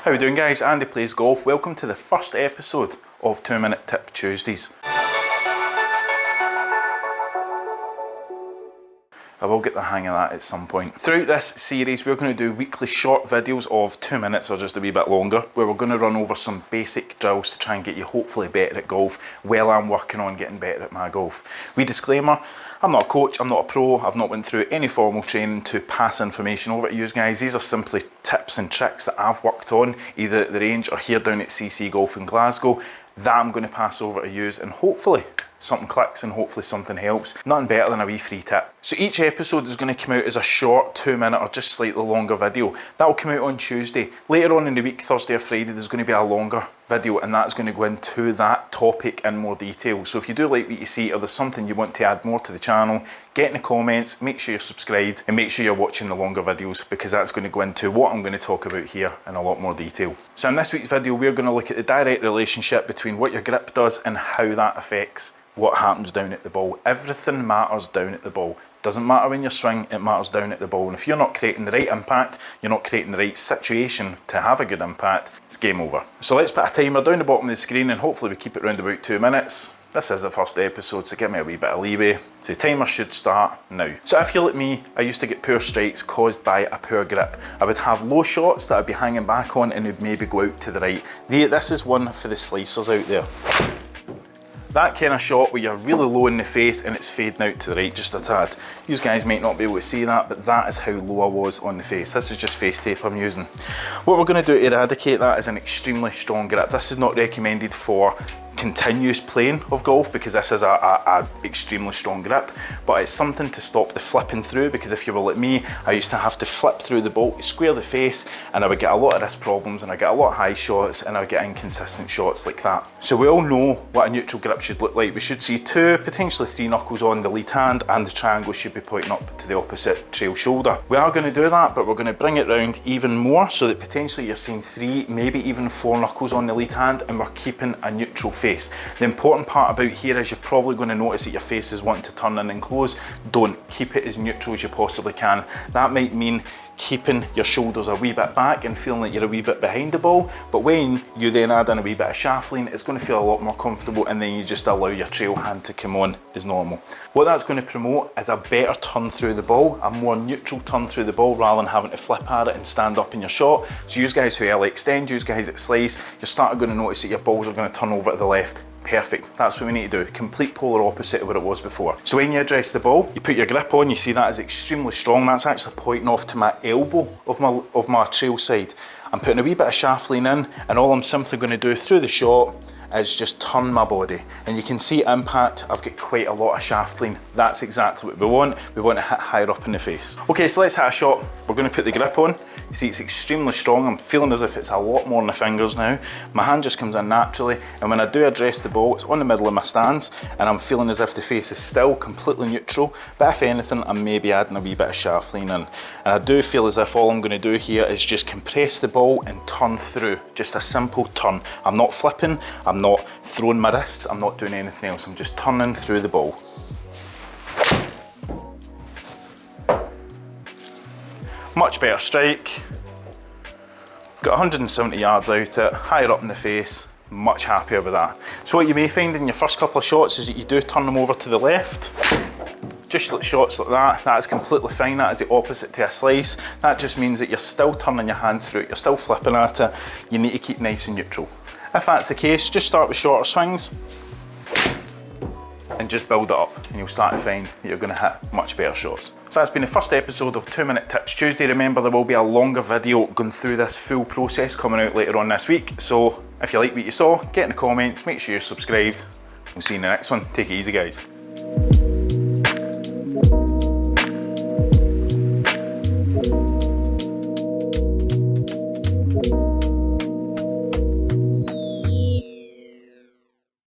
How are we doing, guys? Andy Plays Golf. Welcome to the first episode of 2 Minute Tip Tuesdays. I will get the hang of that at some point. Throughout this series, we're going to do weekly short videos of 2 minutes or just a wee bit longer, where we're going to run over some basic drills to try and get you hopefully better at golf while I'm working on getting better at my golf. Wee disclaimer, I'm not a coach, I'm not a pro, I've not went through any formal training to pass information over to you guys. These are simply tips and tricks that I've worked on, either at the range or here down at CC Golf in Glasgow, that I'm going to pass over to you, and hopefully something clicks and hopefully something helps. Nothing better than a wee free tip. So each episode is going to come out as a short 2 minute or just slightly longer video. That will come out on Tuesday. Later on in the week, Thursday or Friday, there's going to be a longer video, and that's going to go into that topic in more detail. So if you do like what you see, or there's something you want to add more to the channel, get in the comments, make sure you're subscribed, and make sure you're watching the longer videos, because that's going to go into what I'm going to talk about here in a lot more detail. So in this week's video, we're going to look at the direct relationship between what your grip does and how that affects what happens down at the ball. Everything matters down at the ball. Doesn't matter when you swing, it matters down at the ball. And if you're not creating the right impact, you're not creating the right situation to have a good impact, it's game over. So let's put a timer down the bottom of the screen and hopefully we keep it around about 2 minutes. This is the first episode, so give me a wee bit of leeway. So the timer should start now. So if you're like me, I used to get poor strikes caused by a poor grip. I would have low shots that I'd be hanging back on and would maybe go out to the right. This is one for the slicers out there. That kind of shot where you're really low in the face and it's fading out to the right just a tad. You guys might not be able to see that, but that is how low I was on the face. This is just face tape I'm using. What we're going to do to eradicate that is an extremely strong grip. This is not recommended for continuous playing of golf, because this is a extremely strong grip, but it's something to stop the flipping through, because if you were like me, I used to have to flip through the ball, square the face, and I would get a lot of wrist problems, and I get a lot of high shots, and I would get inconsistent shots like that. So we all know what a neutral grip should look like. We should see 2, potentially 3 knuckles on the lead hand, and the triangle should be pointing up to the opposite trail shoulder. We are going to do that, but we're going to bring it round even more, so that potentially you're seeing 3, maybe even 4 knuckles on the lead hand, and we're keeping a neutral face. The important part about here is you're probably going to notice that your face is wanting to turn in and close. Don't. Keep it as neutral as you possibly can. That might mean keeping your shoulders a wee bit back and feeling like you're a wee bit behind the ball, but when you then add in a wee bit of shaft lean, it's going to feel a lot more comfortable, and then you just allow your trail hand to come on as normal. What that's going to promote is a better turn through the ball, a more neutral turn through the ball, rather than having to flip at it and stand up in your shot. So you guys who L extend, you guys that slice, you're starting going to notice that your balls are going to turn over to the left. Perfect, that's what we need to do. Complete polar opposite of what it was before. So when you address the ball, you put your grip on, you see that is extremely strong. That's actually pointing off to my elbow of my trail side. I'm putting a wee bit of shaft lean in, and all I'm simply going to do through the shot is just turn my body. And you can see impact, I've got quite a lot of shaft lean. That's exactly what we want. We want to hit higher up in the face. Okay, so let's hit a shot. We're going to put the grip on. You see it's extremely strong. I'm feeling as if it's a lot more in the fingers now. My hand just comes in naturally, and when I do address the ball, it's on the middle of my stance, and I'm feeling as if the face is still completely neutral, but if anything, I'm maybe adding a wee bit of shaft lean in. And I do feel as if all I'm going to do here is just compress the ball and turn through. Just a simple turn. I'm not flipping, I'm not throwing my wrists, I'm not doing anything else. I'm just turning through the ball. Much better strike. Got 170 yards out it, higher up in the face. Much happier with that. So what you may find in your first couple of shots is that you do turn them over to the left. Just like shots like that, that is completely fine. That is the opposite to a slice. That just means that you're still turning your hands through it, you're still flipping at it. You need to keep nice and neutral. If that's the case, just start with shorter swings and just build it up, and you'll start to find that you're going to hit much better shots. So that's been the first episode of 2 Minute Tips Tuesday. Remember, there will be a longer video going through this full process coming out later on this week. So if you like what you saw, get in the comments, make sure you're subscribed. We'll see you in the next one. Take it easy, guys.